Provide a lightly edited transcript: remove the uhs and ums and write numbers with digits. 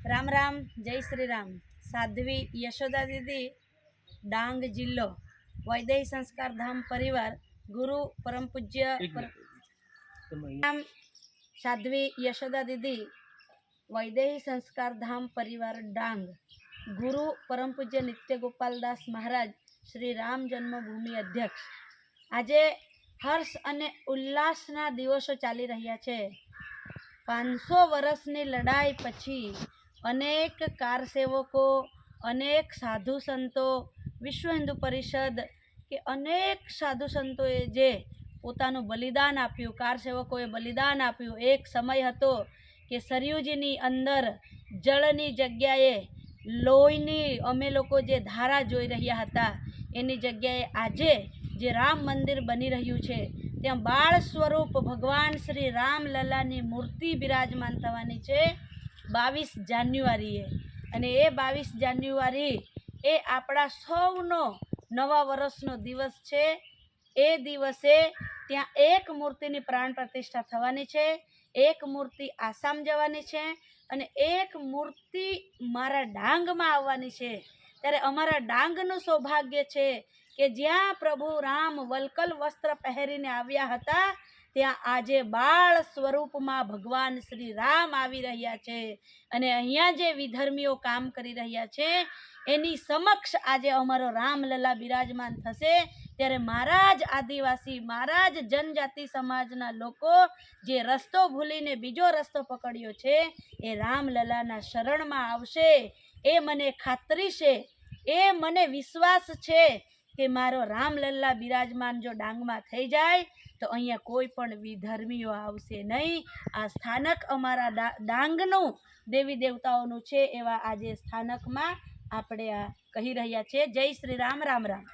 राम राम जय श्री राम। साध्वी यशोदा दीदी डांग जिल्लो वैदेही संस्कार धाम परिवार गुरु परम पूज्य राम साध्वी यशोदा दीदी वैदेही संस्कार धाम परिवार डांग गुरु परम पूज्य नित्य गोपाल दास महाराज श्री राम जन्मभूमि अध्यक्ष આજે હર્ષ અને ઉલ્લાસના દિવસો ચાલી રહ્યા છે। 500 વર્ષની લડાઈ પછી અનેક કારસેવકો, અનેક સાધુ સંતો, વિશ્વ હિન્દુ પરિષદ કે અનેક સાધુ સંતોએ જે પોતાનું બલિદાન આપ્યું, કારસેવકોએ બલિદાન આપ્યું। એક સમય હતો કે સરયુજીની અંદર જળની જગ્યાએ લોહીની અમે લોકો જે ધારા જોઈ રહ્યા હતા એની જગ્યાએ આજે જે રામ મંદિર બની રહ્યું છે ત્યાં બાળ સ્વરૂપ ભગવાન શ્રી રામલલાની મૂર્તિ બિરાજમાન થવાની છે 22 જાન્યુઆરીએ। અને એ 22 જાન્યુઆરી એ આપણા સૌનો નવા વર્ષનો દિવસ છે। એ દિવસે ત્યાં એક મૂર્તિની પ્રાણ પ્રતિષ્ઠા થવાની છે, એક મૂર્તિ આસામ જવાની છે અને એક મૂર્તિ મારા ડાંગમાં આવવાની છે। ત્યારે અમારા ડાંગનું સૌભાગ્ય છે કે જ્યાં પ્રભુ રામ વલકલ વસ્ત્ર પહેરીને આવ્યા હતા ત્યાં આજે બાળ સ્વરૂપમાં ભગવાન શ્રી રામ આવી રહ્યા છે। અને અહીંયા જે વિધર્મીઓ કામ કરી રહ્યા છે એની સમક્ષ આજે અમારો રામલલા બિરાજમાન થશે। ત્યારે મારા જ આદિવાસી, મારા જ જનજાતિ સમાજના લોકો જે રસ્તો ભૂલીને બીજો રસ્તો પકડ્યો છે એ રામલલાના શરણમાં આવશે। એ મને ખાતરી છે, એ મને વિશ્વાસ છે કે મારો રામલલ્લા બિરાજમાન જો ડાંગમાં થઈ જાય તો અહીંયા કોઈ પણ વિધર્મીઓ આવશે નહીં। આ સ્થાનક અમારા ડાંગનું દેવી દેવતાઓનું છે એવા આજે સ્થાનકમાં આપણે આ કહી રહ્યા છીએ। જય શ્રી રામ, રામ રામ।